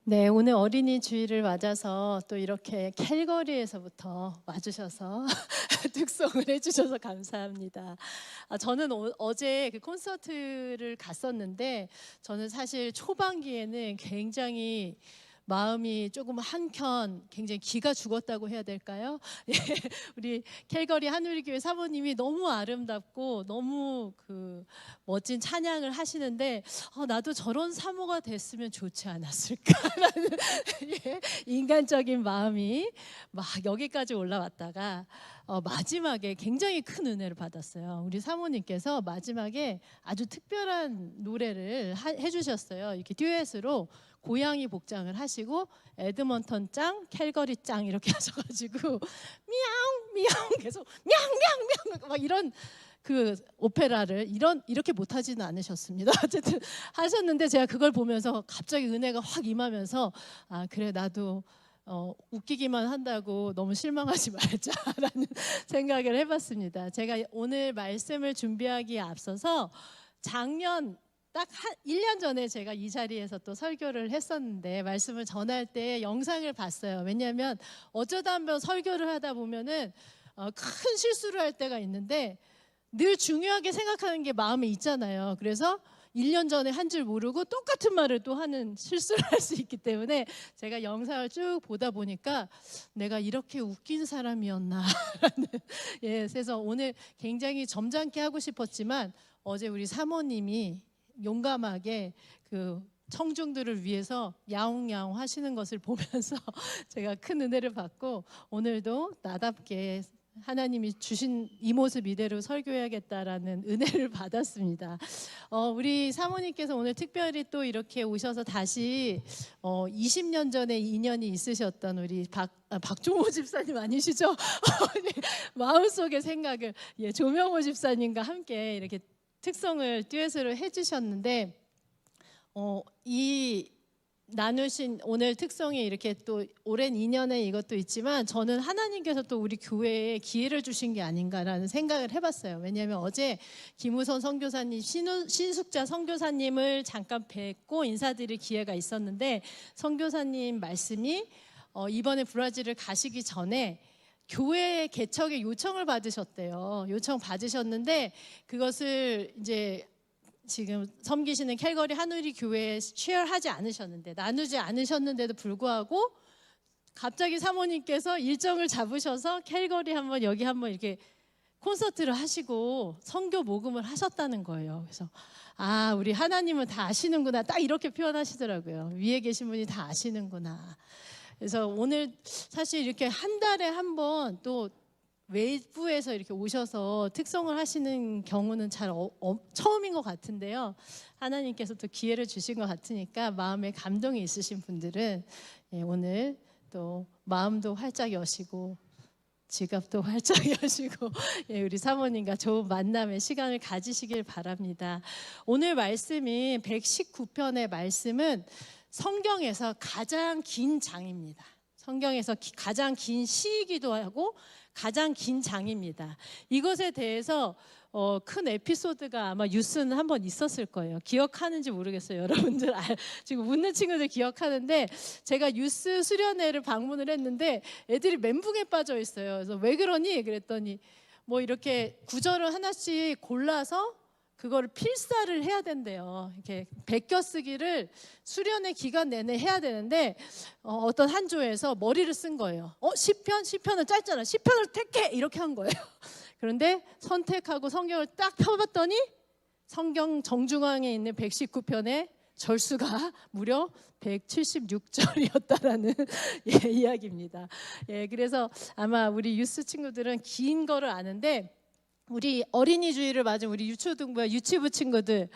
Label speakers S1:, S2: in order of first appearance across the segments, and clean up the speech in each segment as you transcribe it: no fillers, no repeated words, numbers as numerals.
S1: 네, 오늘 어린이 주일을 맞아서 또 이렇게 캘거리에서부터 와주셔서 특송을 해주셔서 감사합니다. 저는 어제 그 콘서트를 갔었는데 저는 사실 초반기에는 굉장히 마음이 조금 한켠 굉장히 기가 죽었다고 해야 될까요? 예, 우리 캘거리 한우리교회 사모님이 너무 아름답고 너무 그 멋진 찬양을 하시는데 나도 저런 사모가 됐으면 좋지 않았을까라는 예, 인간적인 마음이 막 여기까지 올라왔다가 마지막에 굉장히 큰 은혜를 받았어요. 우리 사모님께서 마지막에 아주 특별한 노래를 해주셨어요. 이렇게 듀엣으로 고양이 복장을 하시고 에드먼턴 짱, 캘거리 짱 이렇게 하셔가지고 미양 미양 계속 미양 막 이런 그 오페라를 이렇게 못하지는 않으셨습니다. 어쨌든 하셨는데 제가 그걸 보면서 갑자기 은혜가 확 임하면서 그래 나도 웃기기만 한다고 너무 실망하지 말자라는 생각을 해봤습니다. 제가 오늘 말씀을 준비하기에 앞서서 작년 딱 1년 전에 제가 이 자리에서 또 설교를 했었는데 말씀을 전할 때 영상을 봤어요. 왜냐하면 어쩌다 한번 설교를 하다 보면은 큰 실수를 할 때가 있는데 늘 중요하게 생각하는 게 마음에 있잖아요. 그래서 1년 전에 한 줄 모르고 똑같은 말을 또 하는 실수를 할 수 있기 때문에 제가 영상을 쭉 보다 보니까 내가 이렇게 웃긴 사람이었나라는 예, 그래서 오늘 굉장히 점잖게 하고 싶었지만 어제 우리 사모님이 용감하게 그 청중들을 위해서 야옹야옹 하시는 것을 보면서 제가 큰 은혜를 받고 오늘도 나답게 하나님이 주신 이 모습 이대로 설교해야겠다라는 은혜를 받았습니다. 우리 사모님께서 오늘 특별히 또 이렇게 오셔서 다시 20년 전에 인연이 있으셨던 우리 박종호 집사님 아니시죠? 네, 마음속의 생각을 조명호 집사님과 함께 이렇게 특송을 듀엣으로 해주셨는데 이 나누신 오늘 특송이 이렇게 또 오랜 인연에 이것도 있지만 저는 하나님께서 또 우리 교회에 기회를 주신 게 아닌가라는 생각을 해봤어요. 왜냐하면 어제 김우선 선교사님, 신숙자 선교사님을 잠깐 뵙고 인사드릴 기회가 있었는데 선교사님 말씀이 이번에 브라질을 가시기 전에 교회 개척의 요청을 받으셨대요. 요청 받으셨는데 그것을 이제 지금 섬기시는 캘거리 한우리 교회에 쉐어하지 않으셨는데 나누지 않으셨는데도 불구하고 갑자기 사모님께서 일정을 잡으셔서 캘거리 한번 여기 한번 이렇게 콘서트를 하시고 선교 모금을 하셨다는 거예요. 그래서 우리 하나님은 다 아시는구나 딱 이렇게 표현하시더라고요. 위에 계신 분이 다 아시는구나. 그래서 오늘 사실 이렇게 한 달에 한 번 또 외부에서 이렇게 오셔서 특송을 하시는 경우는 잘 처음인 것 같은데요. 하나님께서 또 기회를 주신 것 같으니까 마음에 감동이 있으신 분들은 오늘 또 마음도 활짝 여시고 지갑도 활짝 여시고 우리 사모님과 좋은 만남의 시간을 가지시길 바랍니다. 오늘 말씀인 119편의 말씀은 성경에서 가장 긴 장입니다. 성경에서 가장 긴 시이기도 하고 가장 긴 장입니다. 이것에 대해서 큰 에피소드가 아마 뉴스는 한번 있었을 거예요. 기억하는지 모르겠어요. 여러분들 지금 웃는 친구들 기억하는데 제가 뉴스 수련회를 방문을 했는데 애들이 멘붕에 빠져 있어요. 그래서 왜 그러니? 그랬더니 뭐 이렇게 구절을 하나씩 골라서 그거를 필사를 해야 된대요. 이렇게 베껴 쓰기를 수련회 기간 내내 해야 되는데 어떤 한 조에서 머리를 쓴 거예요. 시편은 짧잖아. 시편을 택해 이렇게 한 거예요. 그런데 선택하고 성경을 딱 펴봤더니 성경 정중앙에 있는 119편의 절수가 무려 176절이었다라는 이야기입니다. 그래서 아마 우리 유스 친구들은 긴 거를 아는데 우리 어린이 주일을 맞은 우리 유초등부와 유치부 친구들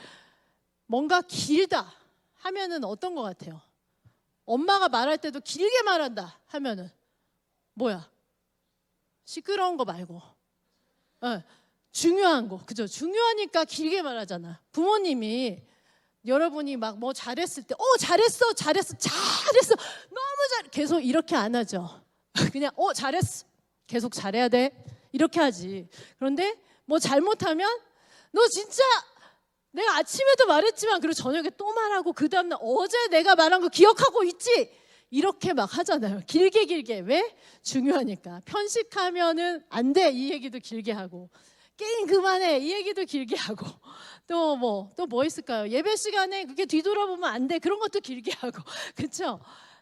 S1: 뭔가 길다 하면은 어떤 것 같아요? 엄마가 말할 때도 길게 말한다 하면은 뭐야? 시끄러운 거 말고 중요한 거, 그죠? 중요하니까 길게 말하잖아. 부모님이 여러분이 막 뭐 잘했을 때 잘했어 너무 잘 계속 이렇게 안 하죠. 그냥 잘했어 계속 잘해야 돼 이렇게 하지. 그런데 뭐 잘못하면 너 진짜 내가 아침에도 말했지만 그리고 저녁에 또 말하고 그 다음날 어제 내가 말한 거 기억하고 있지? 이렇게 막 하잖아요. 길게. 왜? 중요하니까. 편식하면은 안 돼. 이 얘기도 길게 하고. 게임 그만해. 이 얘기도 길게 하고. 또 뭐 있을까요? 예배 시간에 그게 뒤돌아보면 안 돼. 그런 것도 길게 하고. 그렇죠?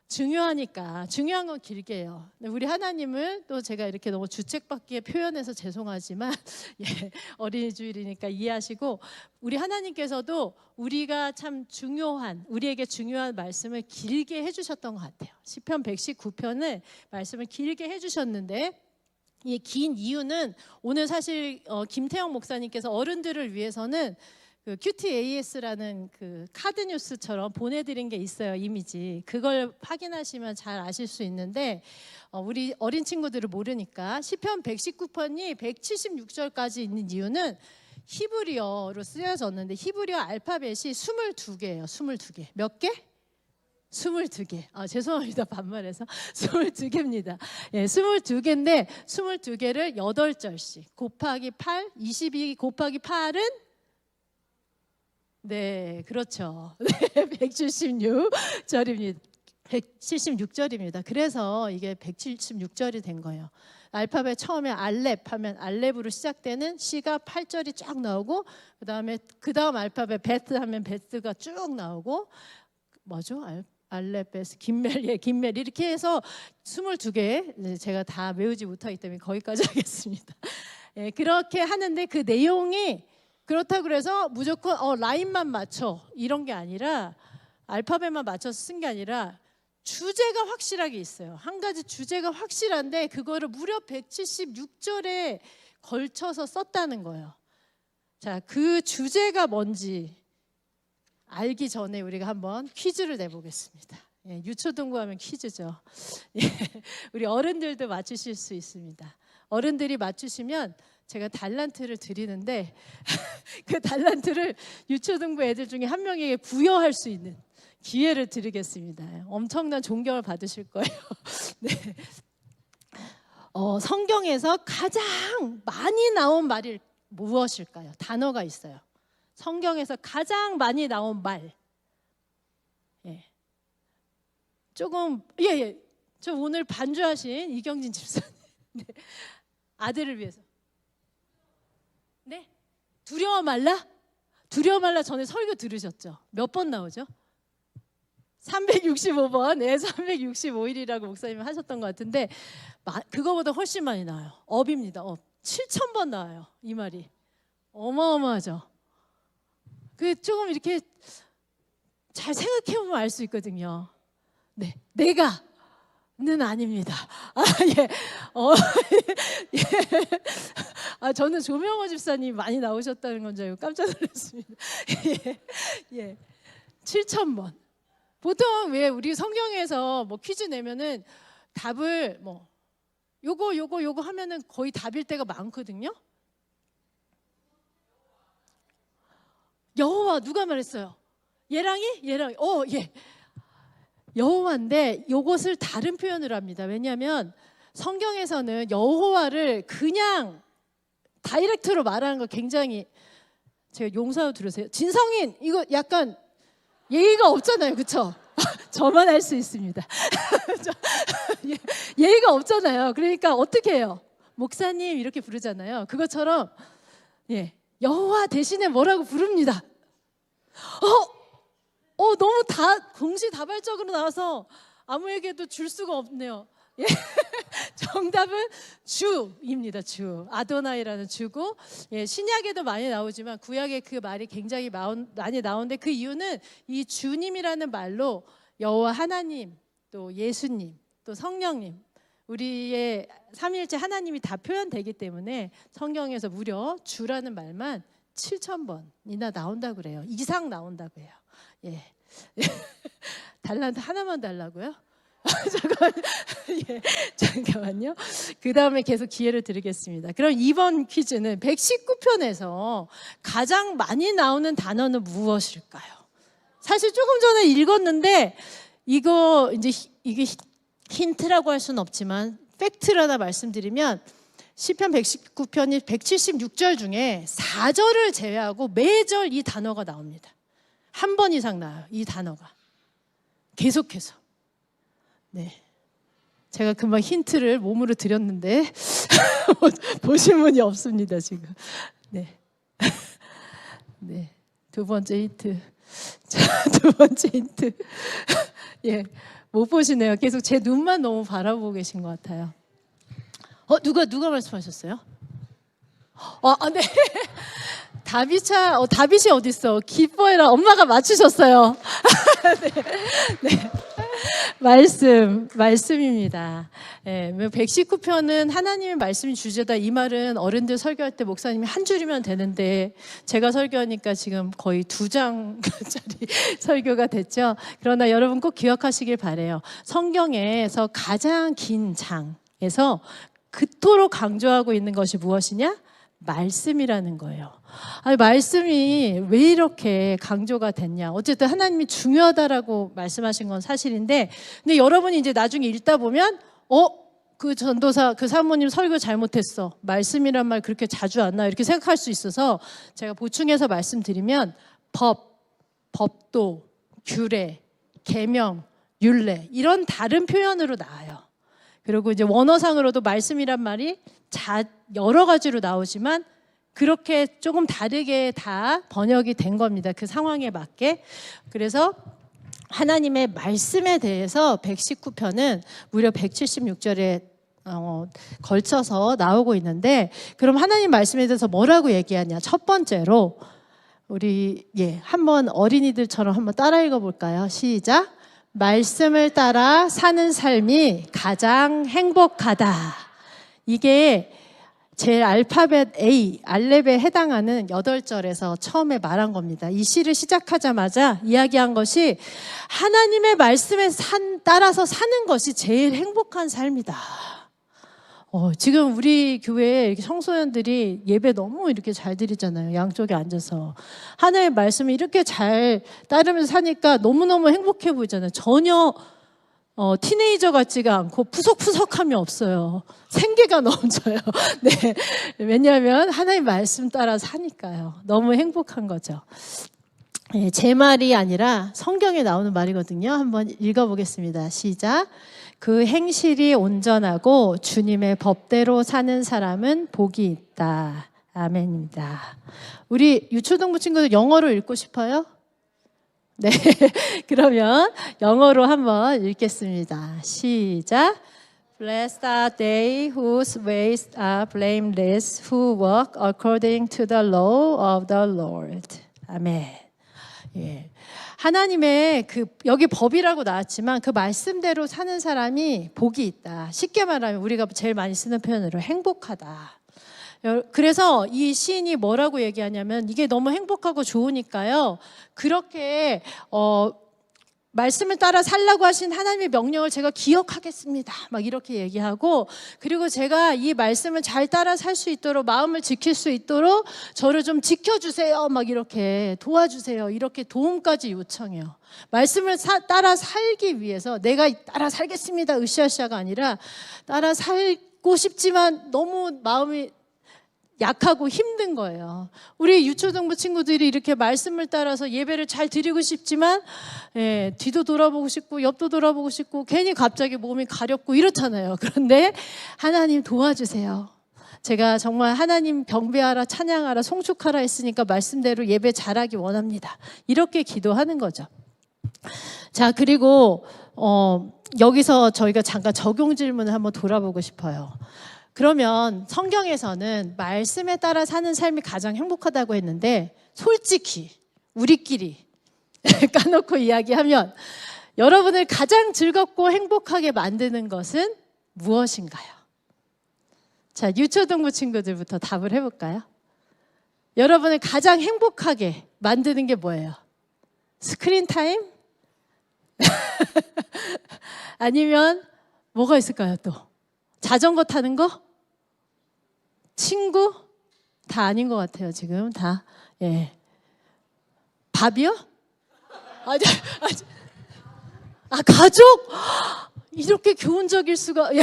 S1: 중요하니까. 중요한 건 길게 해요. 우리 하나님을 또 제가 이렇게 너무 주책받기에 표현해서 죄송하지만 예, 어린이 주일이니까 이해하시고, 우리 하나님께서도 우리가 참 우리에게 중요한 말씀을 길게 해주셨던 것 같아요. 시편 119편을 말씀을 길게 해주셨는데, 이 긴 이유는 오늘 사실 김태형 목사님께서 어른들을 위해서는 그 QTAS라는 그 카드 뉴스처럼 보내드린 게 있어요. 이미지. 그걸 확인하시면 잘 아실 수 있는데, 우리 어린 친구들을 모르니까 시편 119편이 176절까지 있는 이유는 히브리어로 쓰여졌는데, 히브리어 알파벳이 22개예요. 22개. 몇 개? 22개. 죄송합니다. 반말해서 22개입니다. 예, 22개인데 22개를 8절씩 곱하기 8, 22 곱하기 8은 네, 그렇죠. 네, 176절입니다. 176절입니다. 그래서 이게 176절이 된 거예요. 알파벳 처음에 알렙 하면 알렙으로 시작되는 C가 8절이 쫙 나오고, 그다음 알파벳 베트 하면 베트가 쭉 나오고, 뭐죠? 알렙, 베스, 긴멜, 긴멜 이렇게 해서 22개, 제가 다 외우지 못하기 때문에 거기까지 하겠습니다. 예, 그렇게 하는데 그 내용이 그렇다고 그래서 무조건 라인만 맞춰 이런 게 아니라, 알파벳만 맞춰서 쓴 게 아니라 주제가 확실하게 있어요. 한 가지 주제가 확실한데 그거를 무려 176절에 걸쳐서 썼다는 거예요. 자, 그 주제가 뭔지 알기 전에 우리가 한번 퀴즈를 내보겠습니다. 예, 유초등부 하면 퀴즈죠. 예, 우리 어른들도 맞추실 수 있습니다. 어른들이 맞추시면 제가 달란트를 드리는데 그 달란트를 유초등부 애들 중에 한 명에게 부여할 수 있는 기회를 드리겠습니다. 엄청난 존경을 받으실 거예요. 네. 성경에서 가장 많이 나온 말이 무엇일까요? 단어가 있어요. 성경에서 가장 많이 나온 말. 예. 조금 저 오늘 반주하신 이경진 집사님. 네. 아들을 위해서. 네. 두려워 말라? 두려워 말라 전에 설교 들으셨죠? 몇 번 나오죠? 365번. 네, 365일이라고 목사님이 하셨던 것 같은데 그거보다 훨씬 많이 나와요. 업입니다. 7,000번 나와요. 이 말이. 어마어마하죠. 그 조금 이렇게 잘 생각해 보면 알 수 있거든요. 네, 내가는 아닙니다. 예. 예. 저는 조명호 집사님 많이 나오셨다는 건 줄 알고 깜짝 놀랐습니다. 예. 7,000번. 보통 왜 우리 성경에서 뭐 퀴즈 내면은 답을 뭐 요거 하면은 거의 답일 때가 많거든요. 여호와 누가 말했어요? 예랑이? 예. 여호와인데 요것을 다른 표현으로 합니다. 왜냐하면 성경에서는 여호와를 그냥 다이렉트로 말하는 거 굉장히, 제가 용서하고 들으세요. 진성인 이거 약간 예의가 없잖아요. 그렇죠? 저만 할 수 있습니다. 예의가 없잖아요. 그러니까 어떻게 해요? 목사님 이렇게 부르잖아요. 그것처럼 여호와 대신에 뭐라고 부릅니다. 너무 동시다발적으로 나와서 아무에게도 줄 수가 없네요. 예. 정답은 주입니다. 주. 아도나이라는 주고, 신약에도 많이 나오지만 구약에 그 말이 굉장히 많이 나오는데, 그 이유는 이 주님이라는 말로 여호와 하나님, 또 예수님, 또 성령님, 우리의 삼위일체 하나님이 다 표현되기 때문에 성경에서 무려 주라는 말만 7,000번이나 나온다고 그래요. 이상 나온다고 해요. 예. 달란트 하나만 달라고요? 잠깐만요. 그 다음에 계속 기회를 드리겠습니다. 그럼 이번 퀴즈는 119편에서 가장 많이 나오는 단어는 무엇일까요? 사실 조금 전에 읽었는데 이게 힌트라고 할 수는 없지만 팩트를 하나 말씀드리면, 시편 119편이 176절 중에 4절을 제외하고 매절 이 단어가 나옵니다. 한 번 이상 나와요. 이 단어가. 계속해서. 네. 제가 금방 힌트를 몸으로 드렸는데 보신 분이 없습니다, 지금. 네. 네. 두 번째 힌트. 자, 두 번째 힌트. 예. 못 보시네요. 계속 제 눈만 너무 바라보고 계신 것 같아요. 누가 말씀하셨어요? 네. 다빗이 어디 있어? 기뻐해라. 엄마가 맞추셨어요. 네. 말씀입니다. 예, 119편은 하나님의 말씀이 주제다. 이 말은 어른들 설교할 때 목사님이 한 줄이면 되는데 제가 설교하니까 지금 거의 2장짜리 설교가 됐죠. 그러나 여러분 꼭 기억하시길 바래요. 성경에서 가장 긴 장에서 그토록 강조하고 있는 것이 무엇이냐? 말씀이라는 거예요. 아니, 말씀이 왜 이렇게 강조가 됐냐? 어쨌든 하나님이 중요하다라고 말씀하신 건 사실인데, 근데 여러분이 이제 나중에 읽다 보면, 그 전도사, 그 사모님 설교 잘못했어. 말씀이란 말 그렇게 자주 안 나와. 이렇게 생각할 수 있어서 제가 보충해서 말씀드리면, 법도, 규례, 계명, 율례 이런 다른 표현으로 나와요. 그리고 이제 원어상으로도 말씀이란 말이 여러 가지로 나오지만 그렇게 조금 다르게 다 번역이 된 겁니다. 그 상황에 맞게. 그래서 하나님의 말씀에 대해서 119편은 무려 176절에 걸쳐서 나오고 있는데, 그럼 하나님 말씀에 대해서 뭐라고 얘기하냐? 첫 번째로 우리 한번 어린이들처럼 한번 따라 읽어볼까요? 시작. 말씀을 따라 사는 삶이 가장 행복하다. 이게 제 알파벳 A, 알렙에 해당하는 8절에서 처음에 말한 겁니다. 이 시를 시작하자마자 이야기한 것이 하나님의 말씀에 따라서 사는 것이 제일 행복한 삶이다. 지금 우리 교회에 이렇게 청소년들이 예배 너무 이렇게 잘 드리잖아요. 양쪽에 앉아서. 하나님의 말씀을 이렇게 잘 따르면서 사니까 너무너무 행복해 보이잖아요. 전혀 티네이저 같지가 않고 푸석푸석함이 없어요. 생기가 넘쳐요. 네. 왜냐하면 하나님 말씀 따라 사니까요. 너무 행복한 거죠. 네, 제 말이 아니라 성경에 나오는 말이거든요. 한번 읽어보겠습니다. 시작. 그 행실이 온전하고 주님의 법대로 사는 사람은 복이 있다. 아멘입니다. 우리 유초등부 친구들 영어로 읽고 싶어요? 네, 그러면 영어로 한번 읽겠습니다. 시작. Blessed are they whose ways are blameless, who walk according to the law of the Lord. 아멘. 예. 하나님의 여기 법이라고 나왔지만 그 말씀대로 사는 사람이 복이 있다. 쉽게 말하면 우리가 제일 많이 쓰는 표현으로 행복하다. 그래서 이 시인이 뭐라고 얘기하냐면 이게 너무 행복하고 좋으니까요. 그렇게 말씀을 따라 살라고 하신 하나님의 명령을 제가 기억하겠습니다. 막 이렇게 얘기하고, 그리고 제가 이 말씀을 잘 따라 살 수 있도록, 마음을 지킬 수 있도록 저를 좀 지켜주세요. 막 이렇게 도와주세요. 이렇게 도움까지 요청해요. 말씀을 따라 살기 위해서 내가 따라 살겠습니다. 으쌰으쌰가 아니라 따라 살고 싶지만 너무 마음이 약하고 힘든 거예요. 우리 유초등부 친구들이 이렇게 말씀을 따라서 예배를 잘 드리고 싶지만 뒤도 돌아보고 싶고 옆도 돌아보고 싶고 괜히 갑자기 몸이 가렵고 이렇잖아요. 그런데 하나님 도와주세요. 제가 정말 하나님 경배하라, 찬양하라, 송축하라 했으니까 말씀대로 예배 잘하기 원합니다. 이렇게 기도하는 거죠. 자, 그리고 여기서 저희가 잠깐 적용 질문을 한번 돌아보고 싶어요. 그러면 성경에서는 말씀에 따라 사는 삶이 가장 행복하다고 했는데, 솔직히 우리끼리 까놓고 이야기하면 여러분을 가장 즐겁고 행복하게 만드는 것은 무엇인가요? 자, 유초등부 친구들부터 답을 해볼까요? 여러분을 가장 행복하게 만드는 게 뭐예요? 스크린 타임? 아니면 뭐가 있을까요 또? 자전거 타는 거? 친구? 다 아닌 것 같아요, 지금. 다. 예. 밥이요? 가족? 이렇게 교훈적일 수가. 예.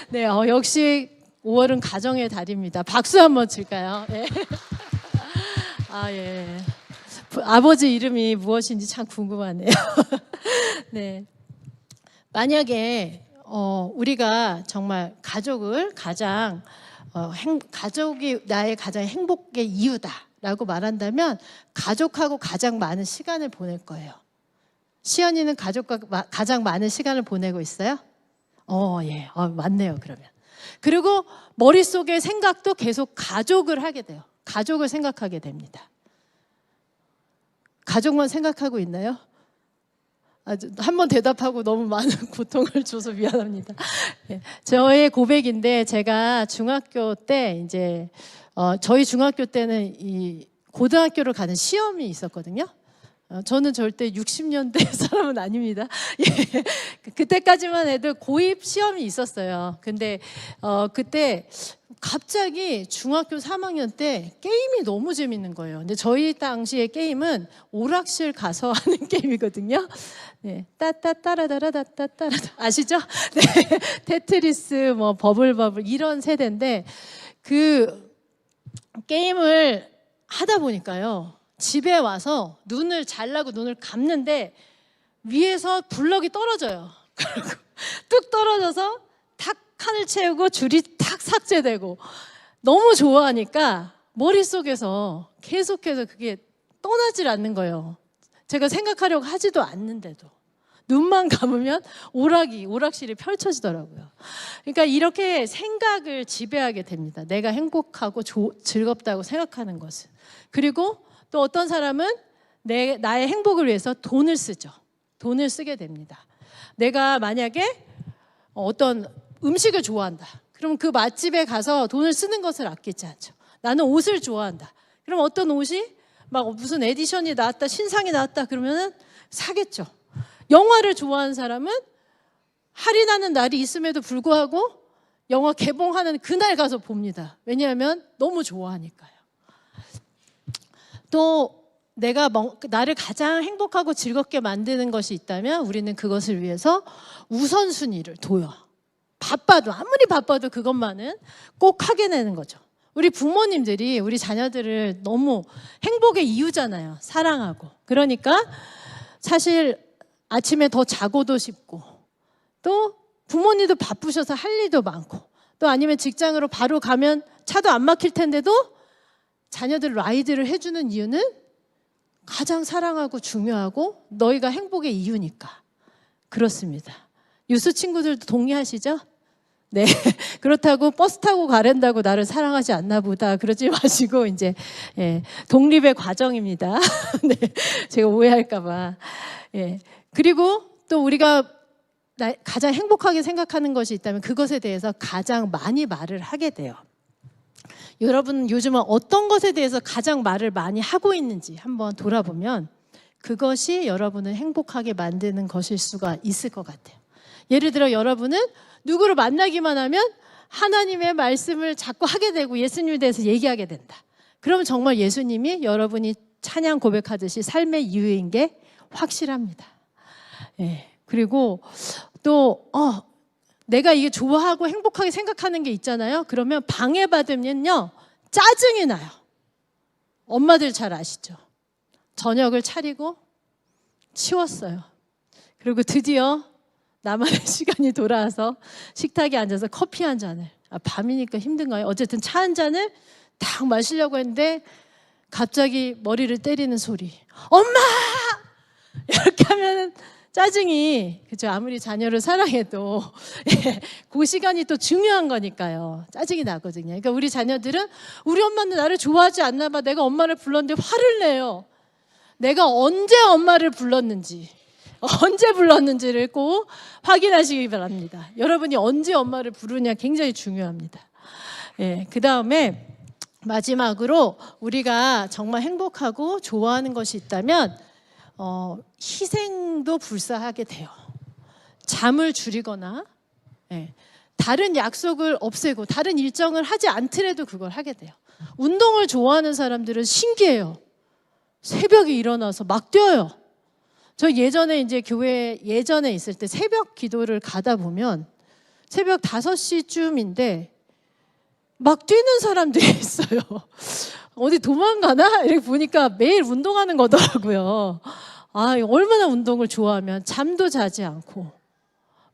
S1: 네, 역시 5월은 가정의 달입니다. 박수 한번 칠까요? 예. 아, 예. 아버지 이름이 무엇인지 참 궁금하네요. 네. 만약에 우리가 정말 가족을 가장 가족이 나의 가장 행복의 이유다라고 말한다면 가족하고 가장 많은 시간을 보낼 거예요. 시연이는 가족과 가장 많은 시간을 보내고 있어요? 예. 맞네요, 그러면. 그리고 머릿속에 생각도 계속 가족을 하게 돼요. 가족을 생각하게 됩니다. 가족만 생각하고 있나요? 한 번 대답하고 너무 많은 고통을 줘서 미안합니다. 저의 고백인데, 제가 중학교 때 이제 저희 중학교 때는 이 고등학교를 가는 시험이 있었거든요. 저는 절대 60년대 사람은 아닙니다. 예. 그때까지만 해도 고입 시험이 있었어요. 근데 그때 갑자기 중학교 3학년 때 게임이 너무 재밌는 거예요. 근데 저희 당시의 게임은 오락실 가서 하는 게임이거든요. 네, 따따따라다라따따따라 아시죠? 네, 테트리스, 뭐 버블 이런 세대인데 그 게임을 하다 보니까요. 집에 와서 눈을 잘라고 눈을 감는데 위에서 블럭이 떨어져요. 그리고 뚝 떨어져서 탁 칸을 채우고 줄이 탁 삭제되고 너무 좋아하니까 머릿속에서 계속해서 그게 떠나질 않는 거예요. 제가 생각하려고 하지도 않는데도 눈만 감으면 오락실이 펼쳐지더라고요. 그러니까 이렇게 생각을 지배하게 됩니다. 내가 행복하고 즐겁다고 생각하는 것은. 그리고 또 어떤 사람은 나의 행복을 위해서 돈을 쓰죠. 돈을 쓰게 됩니다. 내가 만약에 어떤 음식을 좋아한다. 그럼 그 맛집에 가서 돈을 쓰는 것을 아끼지 않죠. 나는 옷을 좋아한다. 그럼 어떤 옷이 막 무슨 에디션이 나왔다, 신상이 나왔다 그러면은 사겠죠. 영화를 좋아하는 사람은 할인하는 날이 있음에도 불구하고 영화 개봉하는 그날 가서 봅니다. 왜냐하면 너무 좋아하니까요. 또 내가 나를 가장 행복하고 즐겁게 만드는 것이 있다면 우리는 그것을 위해서 우선순위를 둬요. 아무리 바빠도 그것만은 꼭 하게 되는 거죠. 우리 부모님들이 우리 자녀들을 너무 행복의 이유잖아요. 사랑하고. 그러니까 사실 아침에 더 자고도 싶고 또 부모님도 바쁘셔서 할 일도 많고 또 아니면 직장으로 바로 가면 차도 안 막힐 텐데도 자녀들 라이드를 해주는 이유는 가장 사랑하고 중요하고 너희가 행복의 이유니까. 그렇습니다. 유스 친구들도 동의하시죠? 네. 그렇다고 버스 타고 가랜다고 나를 사랑하지 않나 보다 그러지 마시고 이제 독립의 과정입니다. 네. 제가 오해할까 봐. 그리고 또 우리가 가장 행복하게 생각하는 것이 있다면 그것에 대해서 가장 많이 말을 하게 돼요. 여러분 요즘은 어떤 것에 대해서 가장 말을 많이 하고 있는지 한번 돌아보면 그것이 여러분을 행복하게 만드는 것일 수가 있을 것 같아요. 예를 들어 여러분은 누구를 만나기만 하면 하나님의 말씀을 자꾸 하게 되고 예수님에 대해서 얘기하게 된다. 그러면 정말 예수님이 여러분이 찬양 고백하듯이 삶의 이유인 게 확실합니다. 그리고 또 내가 이게 좋아하고 행복하게 생각하는 게 있잖아요. 그러면 방해받으면요 짜증이 나요. 엄마들 잘 아시죠? 저녁을 차리고 치웠어요. 그리고 드디어 나만의 시간이 돌아와서 식탁에 앉아서 커피 한 잔을 밤이니까 힘든가요? 어쨌든 차 한 잔을 딱 마시려고 했는데 갑자기 머리를 때리는 소리. 엄마! 이렇게 하면 짜증이 그죠? 아무리 자녀를 사랑해도 그 시간이 또 중요한 거니까요. 짜증이 나거든요. 그러니까 우리 자녀들은 우리 엄마는 나를 좋아하지 않나 봐. 내가 엄마를 불렀는데 화를 내요. 내가 언제 엄마를 불렀는지 언제 불렀는지를 꼭 확인하시기 바랍니다. 여러분이 언제 엄마를 부르냐 굉장히 중요합니다. 그 다음에 마지막으로 우리가 정말 행복하고 좋아하는 것이 있다면 희생도 불사하게 돼요. 잠을 줄이거나 다른 약속을 없애고 다른 일정을 하지 않더라도 그걸 하게 돼요. 운동을 좋아하는 사람들은 신기해요. 새벽에 일어나서 막 뛰어요. 저 예전에 이제 교회 예전에 있을 때 새벽 기도를 가다 보면 새벽 5시쯤인데 막 뛰는 사람들이 있어요. 어디 도망가나? 이렇게 보니까 매일 운동하는 거더라고요. 아, 얼마나 운동을 좋아하면 잠도 자지 않고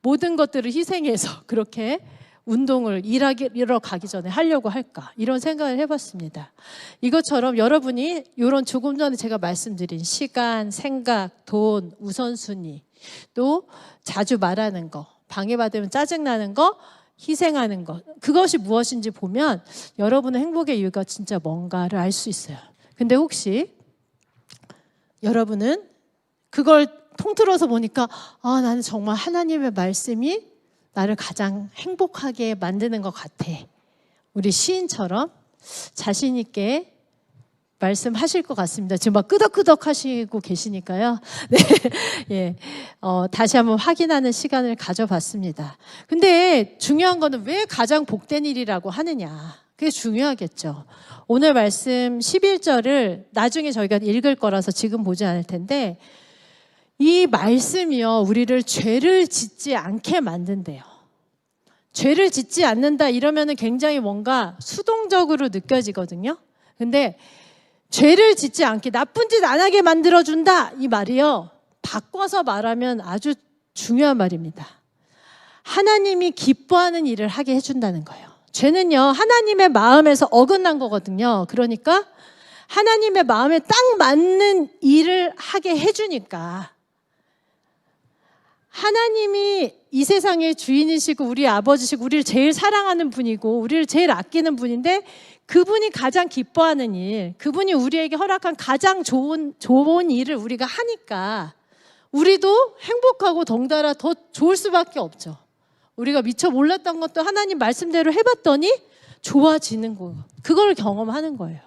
S1: 모든 것들을 희생해서 그렇게 운동을 일하러 가기 전에 하려고 할까? 이런 생각을 해봤습니다. 이것처럼 여러분이 이런 조금 전에 제가 말씀드린 시간, 생각, 돈, 우선순위, 또 자주 말하는 거, 방해받으면 짜증나는 거, 희생하는 것, 그것이 무엇인지 보면 여러분의 행복의 이유가 진짜 뭔가를 알 수 있어요. 근데 혹시 여러분은 그걸 통틀어서 보니까 나는 정말 하나님의 말씀이 나를 가장 행복하게 만드는 것 같아. 우리 시인처럼 자신 있게 말씀하실 것 같습니다. 지금 막 끄덕끄덕 하시고 계시니까요. 네, 예, 다시 한번 확인하는 시간을 가져봤습니다. 근데 중요한 거는 왜 가장 복된 일이라고 하느냐. 그게 중요하겠죠. 오늘 말씀 11절을 나중에 저희가 읽을 거라서 지금 보지 않을 텐데 이 말씀이요, 우리를 죄를 짓지 않게 만든대요. 죄를 짓지 않는다 이러면은 굉장히 뭔가 수동적으로 느껴지거든요. 근데 죄를 짓지 않게, 나쁜 짓 안 하게 만들어준다 이 말이요, 바꿔서 말하면 아주 중요한 말입니다. 하나님이 기뻐하는 일을 하게 해준다는 거예요. 죄는요, 하나님의 마음에서 어긋난 거거든요. 그러니까 하나님의 마음에 딱 맞는 일을 하게 해주니까, 하나님이 이 세상의 주인이시고 우리 아버지시고 우리를 제일 사랑하는 분이고 우리를 제일 아끼는 분인데, 그분이 가장 기뻐하는 일, 그분이 우리에게 허락한 가장 좋은 일을 우리가 하니까 우리도 행복하고 덩달아 더 좋을 수밖에 없죠. 우리가 미처 몰랐던 것도 하나님 말씀대로 해봤더니 좋아지는 거, 그걸 경험하는 거예요.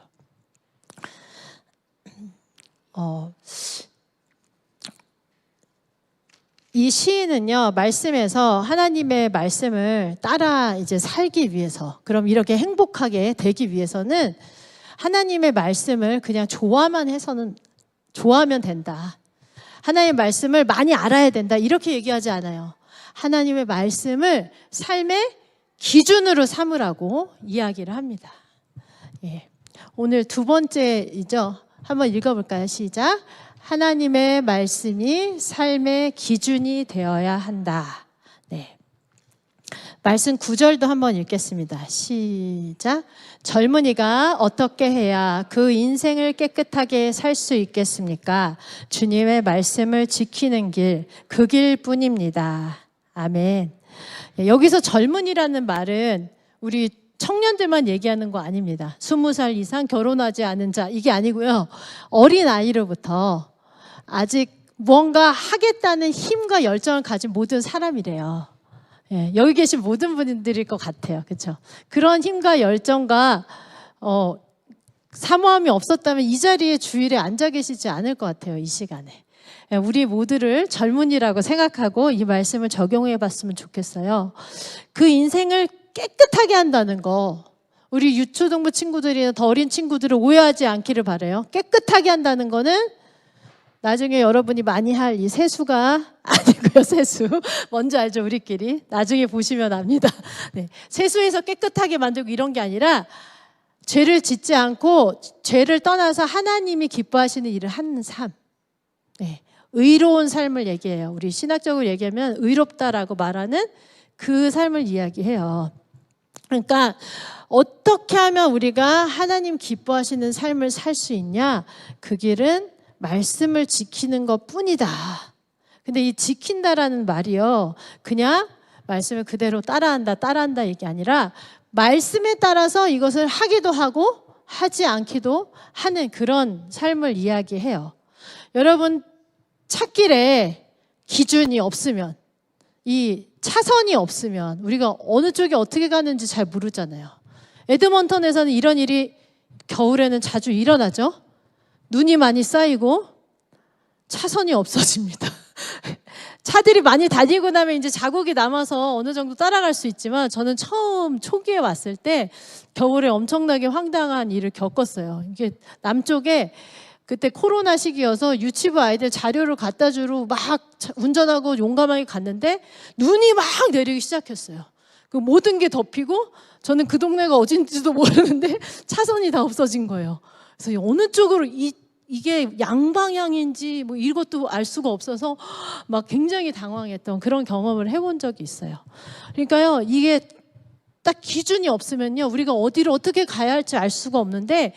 S1: 이 시인은요, 말씀에서 하나님의 말씀을 따라 이제 살기 위해서, 그럼 이렇게 행복하게 되기 위해서는 하나님의 말씀을 그냥 좋아하면 된다. 하나님의 말씀을 많이 알아야 된다. 이렇게 얘기하지 않아요. 하나님의 말씀을 삶의 기준으로 삼으라고 이야기를 합니다. 예. 오늘 두 번째이죠. 한번 읽어볼까요? 시작. 하나님의 말씀이 삶의 기준이 되어야 한다. 네. 말씀 9절도 한번 읽겠습니다. 시작. 젊은이가 어떻게 해야 그 인생을 깨끗하게 살 수 있겠습니까? 주님의 말씀을 지키는 길, 그 길뿐입니다. 아멘. 여기서 젊은이라는 말은 우리 청년들만 얘기하는 거 아닙니다. 20살 이상 결혼하지 않은 자, 이게 아니고요. 어린 아이로부터 아직 무언가 하겠다는 힘과 열정을 가진 모든 사람이래요. 예, 여기 계신 모든 분들일 것 같아요. 그렇죠? 그런 힘과 열정과 사모함이 없었다면 이 자리에 주일에 앉아 계시지 않을 것 같아요. 이 시간에. 예, 우리 모두를 젊은이라고 생각하고 이 말씀을 적용해 봤으면 좋겠어요. 그 인생을 깨끗하게 한다는 거, 우리 유초등부 친구들이나 더 어린 친구들을 오해하지 않기를 바라요. 깨끗하게 한다는 거는 나중에 여러분이 많이 할 이 세수가 아니고요. 세수 뭔지 알죠? 우리끼리 나중에 보시면 압니다. 네. 세수해서 깨끗하게 만들고 이런 게 아니라 죄를 짓지 않고 죄를 떠나서 하나님이 기뻐하시는 일을 하는 삶, 네. 의로운 삶을 얘기해요. 우리 신학적으로 얘기하면 의롭다라고 말하는 그 삶을 이야기해요. 그러니까 어떻게 하면 우리가 하나님 기뻐하시는 삶을 살 수 있냐? 그 길은 말씀을 지키는 것뿐이다. 근데 이 지킨다라는 말이요, 그냥 말씀을 그대로 따라한다 이게 아니라 말씀에 따라서 이것을 하기도 하고 하지 않기도 하는 그런 삶을 이야기해요. 여러분, 찾길에 기준이 없으면, 이 차선이 없으면 우리가 어느 쪽에 어떻게 가는지 잘 모르잖아요. 에드먼턴에서는 이런 일이 겨울에는 자주 일어나죠. 눈이 많이 쌓이고 차선이 없어집니다. 차들이 많이 다니고 나면 이제 자국이 남아서 어느 정도 따라갈 수 있지만, 저는 처음 초기에 왔을 때 겨울에 엄청나게 황당한 일을 겪었어요. 이게 남쪽에 그때 코로나 시기여서 유치부 아이들 자료를 갖다 주러 막 운전하고 용감하게 갔는데 눈이 막 내리기 시작했어요. 그 모든 게 덮이고 저는 그 동네가 어딘지도 모르는데 차선이 다 없어진 거예요. 그래서 어느 쪽으로 이게 양방향인지 뭐 이것도 알 수가 없어서 막 굉장히 당황했던 그런 경험을 해본 적이 있어요. 그러니까요, 이게 딱 기준이 없으면요, 우리가 어디를 어떻게 가야 할지 알 수가 없는데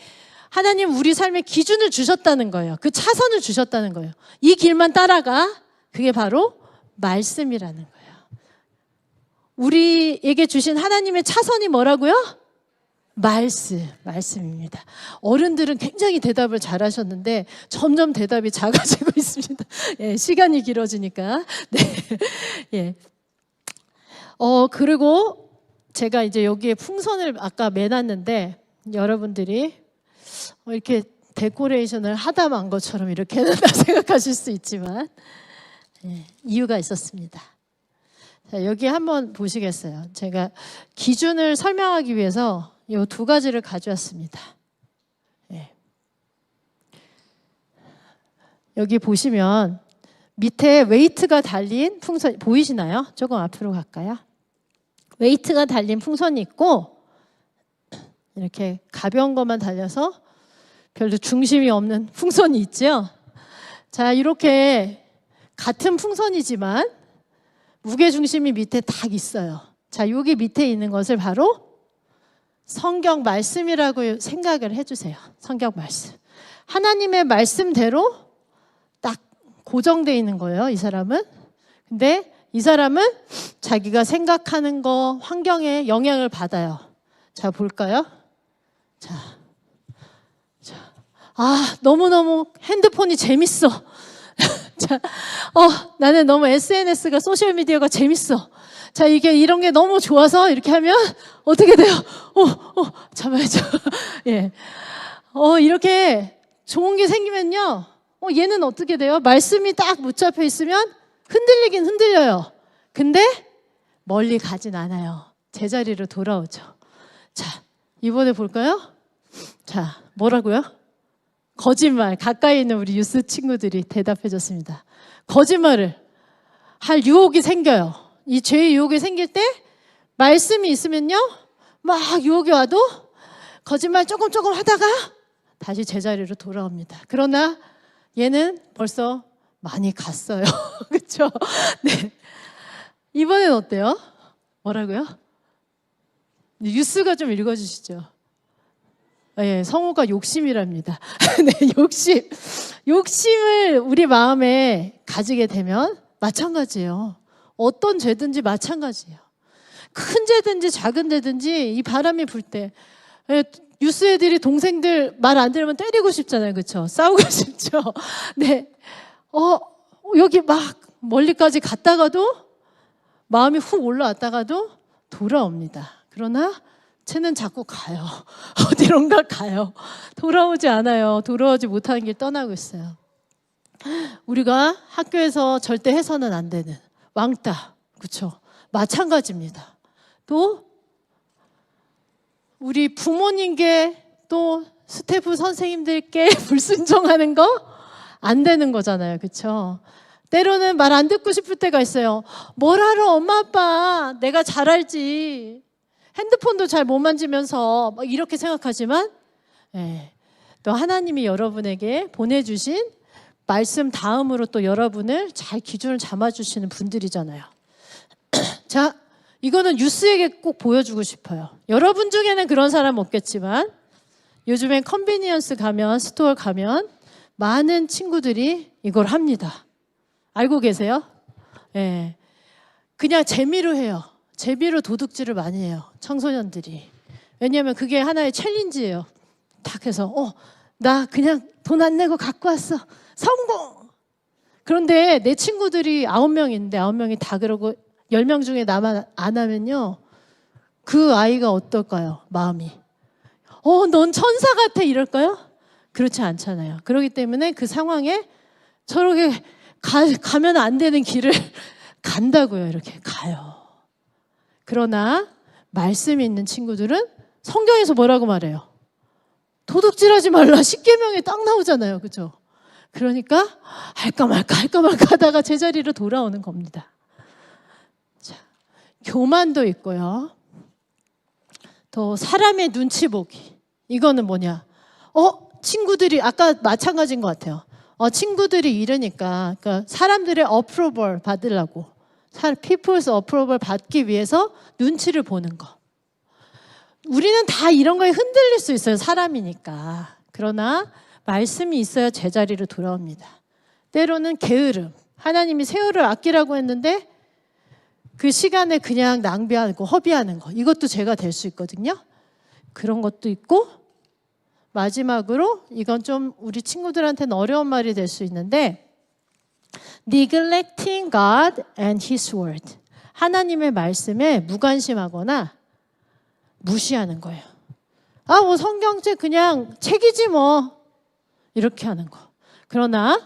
S1: 하나님 우리 삶에 기준을 주셨다는 거예요. 그 차선을 주셨다는 거예요. 이 길만 따라가. 그게 바로 말씀이라는 거예요. 우리에게 주신 하나님의 차선이 뭐라고요? 말씀입니다. 어른들은 굉장히 대답을 잘하셨는데 점점 대답이 작아지고 있습니다. 예, 시간이 길어지니까. 네. 예. 그리고 제가 이제 여기에 풍선을 아까 매놨는데 여러분들이 이렇게 데코레이션을 하다 만 것처럼 이렇게는 다 생각하실 수 있지만 예, 이유가 있었습니다. 자, 여기 한번 보시겠어요? 제가 기준을 설명하기 위해서 이 두 가지를 가져왔습니다. 예. 여기 보시면 밑에 웨이트가 달린 풍선 보이시나요? 조금 앞으로 갈까요? 웨이트가 달린 풍선이 있고 이렇게 가벼운 것만 달려서 별로 중심이 없는 풍선이 있죠. 자, 이렇게 같은 풍선이지만 무게 중심이 밑에 딱 있어요. 자, 여기 밑에 있는 것을 바로 성경 말씀이라고 생각을 해주세요. 성경 말씀. 하나님의 말씀대로 딱 고정되어 있는 거예요, 이 사람은. 근데 이 사람은 자기가 생각하는 거, 환경에 영향을 받아요. 자, 볼까요? 자. 너무너무 핸드폰이 재밌어. 자, 나는 너무 SNS가 소셜미디어가 재밌어. 자, 이런 게 너무 좋아서 이렇게 하면 어떻게 돼요? 잡아야죠. 예. 이렇게 좋은 게 생기면요. 얘는 어떻게 돼요? 말씀이 딱 붙잡혀 있으면 흔들리긴 흔들려요. 근데 멀리 가진 않아요. 제자리로 돌아오죠. 자, 이번에 볼까요? 자, 뭐라고요? 거짓말. 가까이 있는 우리 유스 친구들이 대답해 줬습니다. 거짓말을 할 유혹이 생겨요. 이 죄의 유혹이 생길 때 말씀이 있으면요, 막 유혹이 와도 거짓말 조금 하다가 다시 제자리로 돌아옵니다. 그러나 얘는 벌써 많이 갔어요. 그렇죠? 네. 이번엔 어때요? 뭐라고요? 유스가 좀 읽어주시죠. 예, 성우가 욕심이랍니다. 네, 욕심을 우리 마음에 가지게 되면 마찬가지예요. 어떤 죄든지 마찬가지예요. 큰 죄든지 작은 죄든지 이 바람이 불 때 유스 애들이 동생들 말 안 들으면 때리고 싶잖아요. 그렇죠? 싸우고 싶죠. 네. 여기 막 멀리까지 갔다가도 마음이 훅 올라왔다가도 돌아옵니다. 그러나 쟤는 자꾸 가요. 어디론가 가요. 돌아오지 않아요. 돌아오지 못하는 길 떠나고 있어요. 우리가 학교에서 절대 해서는 안 되는 왕따, 그렇죠? 마찬가지입니다. 또 우리 부모님께 또 스태프 선생님들께 불순종하는 거 안 되는 거잖아요, 그렇죠? 때로는 말 안 듣고 싶을 때가 있어요. 뭘 알아, 엄마 아빠, 내가 잘 알지. 핸드폰도 잘 못 만지면서 막 이렇게 생각하지만 또 하나님이 여러분에게 보내주신 말씀 다음으로 또 여러분을 잘 기준을 잡아주시는 분들이잖아요. 자, 이거는 유스에게 꼭 보여주고 싶어요. 여러분 중에는 그런 사람 없겠지만 요즘엔 컨비니언스 가면, 스토어 가면 많은 친구들이 이걸 합니다. 알고 계세요? 예. 그냥 재미로 해요. 재미로 도둑질을 많이 해요. 청소년들이. 왜냐하면 그게 하나의 챌린지예요. 딱 해서 나 그냥 돈 안 내고 갖고 왔어. 성공! 그런데 내 친구들이 9명인데 9명이 다 그러고 10명 중에 나만 안 하면요. 그 아이가 어떨까요? 마음이. 넌 천사 같아 이럴까요? 그렇지 않잖아요. 그렇기 때문에 그 상황에 저렇게 가면 안 되는 길을 간다고요. 이렇게 가요. 그러나 말씀이 있는 친구들은 성경에서 뭐라고 말해요? 도둑질하지 말라. 10계명에 딱 나오잖아요. 그렇죠? 그러니까 할까 말까 하다가 제자리로 돌아오는 겁니다. 자, 교만도 있고요. 또 사람의 눈치 보기. 이거는 뭐냐? 친구들이 아까 마찬가지인 것 같아요. 친구들이 이러니까 그러니까 사람들의 approval 받으려고 people's approval 받기 위해서 눈치를 보는 거. 우리는 다 이런 거에 흔들릴 수 있어요. 사람이니까. 그러나 말씀이 있어야 제자리로 돌아옵니다. 때로는 게으름. 하나님이 세월을 아끼라고 했는데 그 시간에 그냥 낭비하고 허비하는 거. 이것도 죄가 될 수 있거든요. 그런 것도 있고 마지막으로 이건 좀 우리 친구들한테는 어려운 말이 될 수 있는데 neglecting God and His Word. 하나님의 말씀에 무관심하거나 무시하는 거예요. 뭐 성경책 그냥 책이지 뭐 이렇게 하는 거. 그러나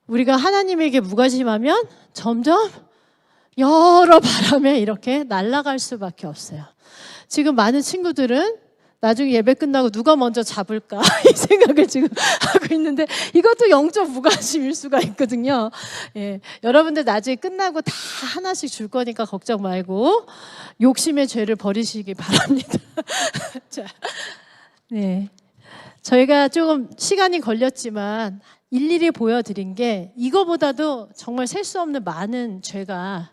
S1: 우리가 하나님에게 무관심하면 점점 여러 바람에 이렇게 날아갈 수밖에 없어요. 지금 많은 친구들은 나중에 예배 끝나고 누가 먼저 잡을까 이 생각을 지금 하고 있는데 이것도 영적 무관심일 수가 있거든요. 여러분들 나중에 끝나고 다 하나씩 줄 거니까 걱정 말고 욕심의 죄를 버리시기 바랍니다. 자, 저희가 조금 시간이 걸렸지만 일일이 보여드린 게 이거보다도 정말 셀 수 없는 많은 죄가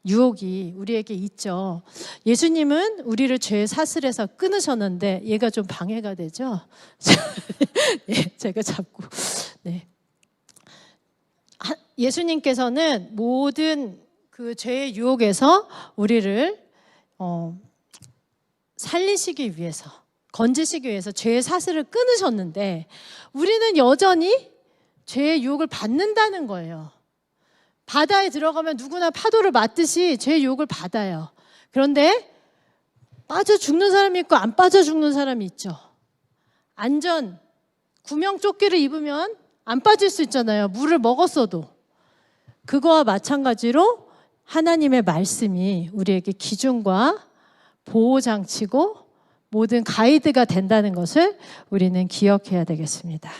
S1: 유혹이 우리에게 있죠. 예수님은 우리를 죄의 사슬에서 끊으셨는데 얘가 좀 방해가 되죠. 제가 자꾸 예수님께서는 모든 그 죄의 유혹에서 우리를 살리시기 위해서 건지시기 위해서 죄의 사슬을 끊으셨는데 우리는 여전히 죄의 유혹을 받는다는 거예요. 바다에 들어가면 누구나 파도를 맞듯이 죄의 유혹을 받아요. 그런데 빠져 죽는 사람이 있고 안 빠져 죽는 사람이 있죠. 구명조끼를 입으면 안 빠질 수 있잖아요. 물을 먹었어도. 그거와 마찬가지로 하나님의 말씀이 우리에게 기준과 보호장치고 모든 가이드가 된다는 것을 우리는 기억해야 되겠습니다.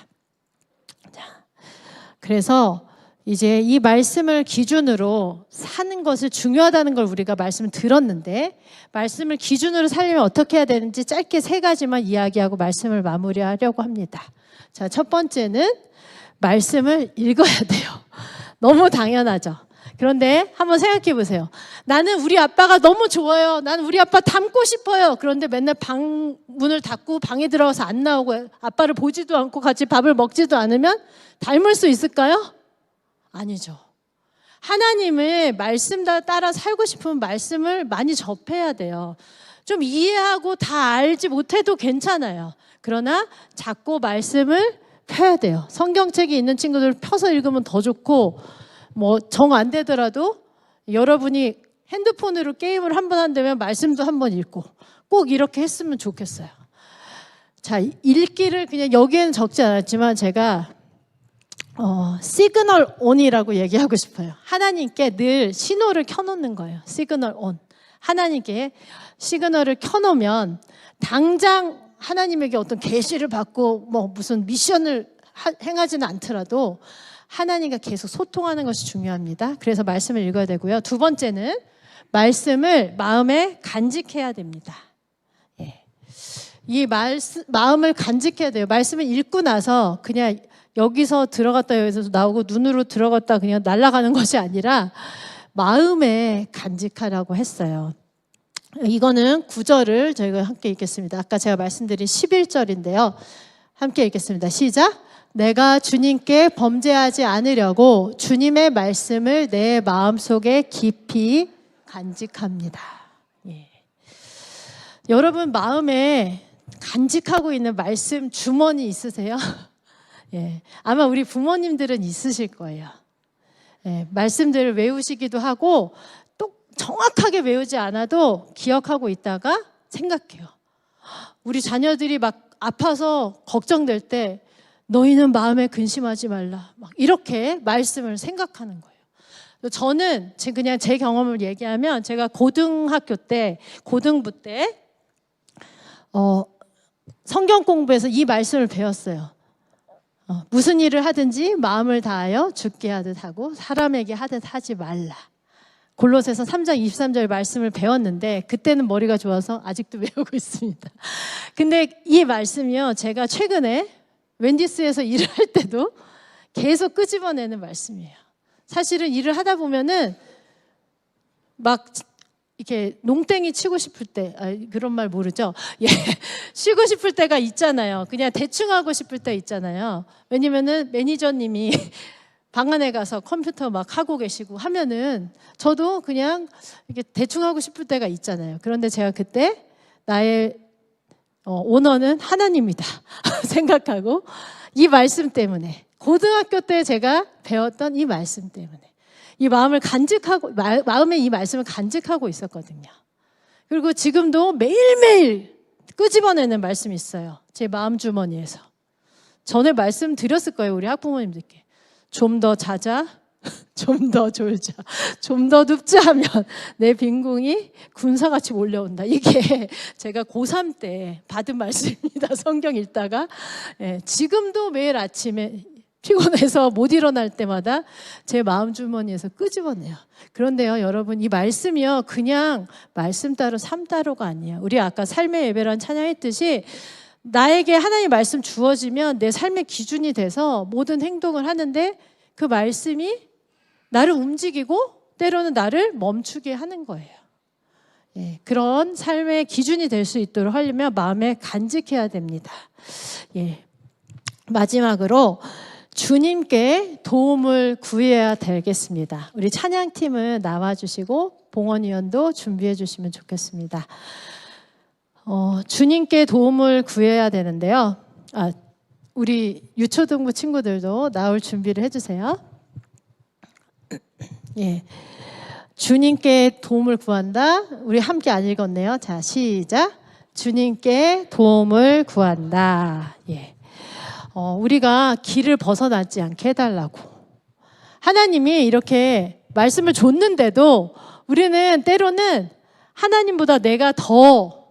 S1: 그래서 이제 이 말씀을 기준으로 사는 것을 중요하다는 걸 우리가 말씀을 들었는데 말씀을 기준으로 살려면 어떻게 해야 되는지 짧게 3가지만 이야기하고 말씀을 마무리하려고 합니다. 자, 첫 번째는 말씀을 읽어야 돼요. 너무 당연하죠. 그런데 한번 생각해 보세요. 나는 우리 아빠가 너무 좋아요. 나는 우리 아빠 닮고 싶어요. 그런데 맨날 방 문을 닫고 방에 들어가서 안 나오고 아빠를 보지도 않고 같이 밥을 먹지도 않으면 닮을 수 있을까요? 아니죠. 하나님의 말씀 따라 살고 싶으면 말씀을 많이 접해야 돼요. 좀 이해하고 다 알지 못해도 괜찮아요. 그러나 자꾸 말씀을 펴야 돼요. 성경책이 있는 친구들 펴서 읽으면 더 좋고 뭐 정 안 되더라도 여러분이 핸드폰으로 게임을 한번 한다면 말씀도 한번 읽고 꼭 이렇게 했으면 좋겠어요. 자, 읽기를 그냥 여기에는 적지 않았지만 제가 시그널 온이라고 얘기하고 싶어요. 하나님께 늘 신호를 켜놓는 거예요. 시그널 온. 하나님께 시그널을 켜놓으면 당장 하나님에게 어떤 계시를 받고 뭐 무슨 미션을 행하지는 않더라도 하나님과 계속 소통하는 것이 중요합니다. 그래서 말씀을 읽어야 되고요. 두 번째는 말씀을 마음에 간직해야 됩니다. 이 마음을 간직해야 돼요. 말씀을 읽고 나서 그냥 여기서 들어갔다 여기서 나오고 눈으로 들어갔다 그냥 날아가는 것이 아니라 마음에 간직하라고 했어요. 이거는 9절을 저희가 함께 읽겠습니다. 아까 제가 말씀드린 11절인데요. 함께 읽겠습니다. 시작. 내가 주님께 범죄하지 않으려고 주님의 말씀을 내 마음속에 깊이 간직합니다. 여러분 마음에 간직하고 있는 말씀 주머니 있으세요? 아마 우리 부모님들은 있으실 거예요. 말씀들을 외우시기도 하고 또 정확하게 외우지 않아도 기억하고 있다가 생각해요. 우리 자녀들이 막 아파서 걱정될 때 너희는 마음에 근심하지 말라. 막 이렇게 말씀을 생각하는 거예요. 저는 지금 그냥 제 경험을 얘기하면 제가 고등학교 때, 고등부 때 성경 공부에서 이 말씀을 배웠어요. 무슨 일을 하든지 마음을 다하여 주께 하듯 하고 사람에게 하듯 하지 말라. 골로새서 3장 23절 말씀을 배웠는데 그때는 머리가 좋아서 아직도 외우고 있습니다. 근데 이 말씀이요, 제가 최근에 웬디스에서 일을 할 때도 계속 끄집어내는 말씀이에요. 사실은 일을 하다 보면은 막 이렇게 농땡이 치고 싶을 때, 그런 말 모르죠? 예, 쉬고 싶을 때가 있잖아요. 그냥 대충 하고 싶을 때 있잖아요. 왜냐면은 매니저님이 방 안에 가서 컴퓨터 막 하고 계시고 하면은 저도 그냥 이렇게 대충 하고 싶을 때가 있잖아요. 그런데 제가 그때 나의 오너는 하나님이다 생각하고, 이 말씀 때문에, 고등학교 때 제가 배웠던 이 말씀 때문에 이 마음을 간직하고, 마음에 이 말씀을 간직하고 있었거든요. 그리고 지금도 매일매일 끄집어내는 말씀이 있어요. 제 마음 주머니에서. 전에 말씀 드렸을 거예요, 우리 학부모님들께. 좀 더 자자, 좀 더 졸자, 좀 더 눕자 하면 내 빈궁이 군사같이 몰려온다. 이게 제가 고3 때 받은 말씀입니다. 성경 읽다가. 예, 지금도 매일 아침에 피곤해서 못 일어날 때마다 제 마음 주머니에서 끄집어내요. 그런데요, 여러분, 이 말씀이요, 그냥 말씀 따로 삶 따로가 아니에요. 우리 아까 삶의 예배란 찬양했듯이 나에게 하나님의 말씀 주어지면 내 삶의 기준이 돼서 모든 행동을 하는데, 그 말씀이 나를 움직이고 때로는 나를 멈추게 하는 거예요. 예, 그런 삶의 기준이 될 수 있도록 하려면 마음에 간직해야 됩니다. 예, 마지막으로 주님께 도움을 구해야 되겠습니다. 우리 찬양팀은 나와주시고 봉헌위원도 준비해 주시면 좋겠습니다. 주님께 도움을 구해야 되는데요. 우리 유초등부 친구들도 나올 준비를 해주세요. 예, 주님께 도움을 구한다. 우리 함께 안 읽었네요. 자, 시작. 주님께 도움을 구한다. 예, 우리가 길을 벗어나지 않게 해달라고. 하나님이 이렇게 말씀을 줬는데도 우리는 때로는 하나님보다 내가 더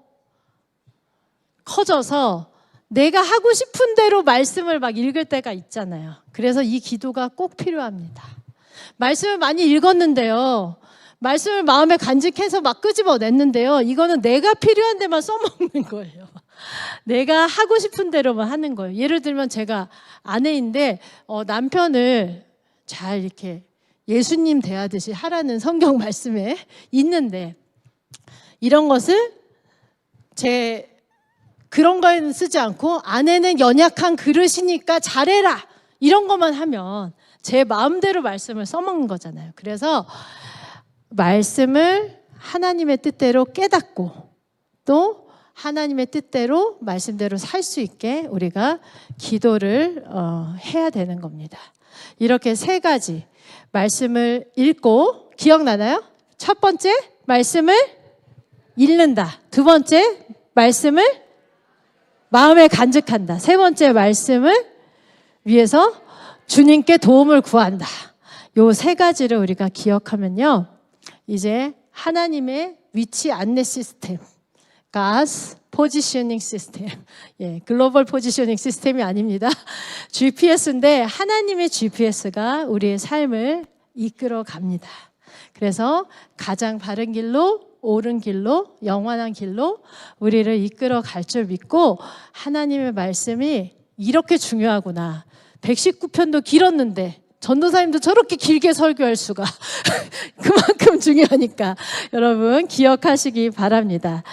S1: 커져서 내가 하고 싶은 대로 말씀을 막 읽을 때가 있잖아요. 그래서 이 기도가 꼭 필요합니다. 말씀을 많이 읽었는데요, 말씀을 마음에 간직해서 막 끄집어냈는데요, 이거는 내가 필요한 데만 써먹는 거예요. 내가 하고 싶은 대로만 하는 거예요. 예를 들면 제가 아내인데 남편을 잘 이렇게 예수님 대하듯이 하라는 성경 말씀에 있는데, 이런 것을 그런 거에는 쓰지 않고 아내는 연약한 그릇이니까 잘해라, 이런 것만 하면 제 마음대로 말씀을 써먹는 거잖아요. 그래서 말씀을 하나님의 뜻대로 깨닫고 또 하나님의 뜻대로 말씀대로 살 수 있게 우리가 기도를 해야 되는 겁니다. 이렇게 세 가지 말씀을 읽고, 기억나나요? 첫 번째, 말씀을 읽는다. 두 번째, 말씀을 마음에 간직한다. 세 번째, 말씀을 위해서 주님께 도움을 구한다. 요 세 가지를 우리가 기억하면요, 이제 하나님의 위치 안내 시스템, God's Positioning System, 예, 글로벌 포지셔닝 시스템이 아닙니다. GPS인데 하나님의 GPS가 우리의 삶을 이끌어 갑니다. 그래서 가장 바른 길로, 옳은 길로, 영원한 길로 우리를 이끌어 갈 줄 믿고, 하나님의 말씀이 이렇게 중요하구나. 119편도 길었는데 전도사님도 저렇게 길게 설교할 수가 그만큼 중요하니까 여러분 기억하시기 바랍니다.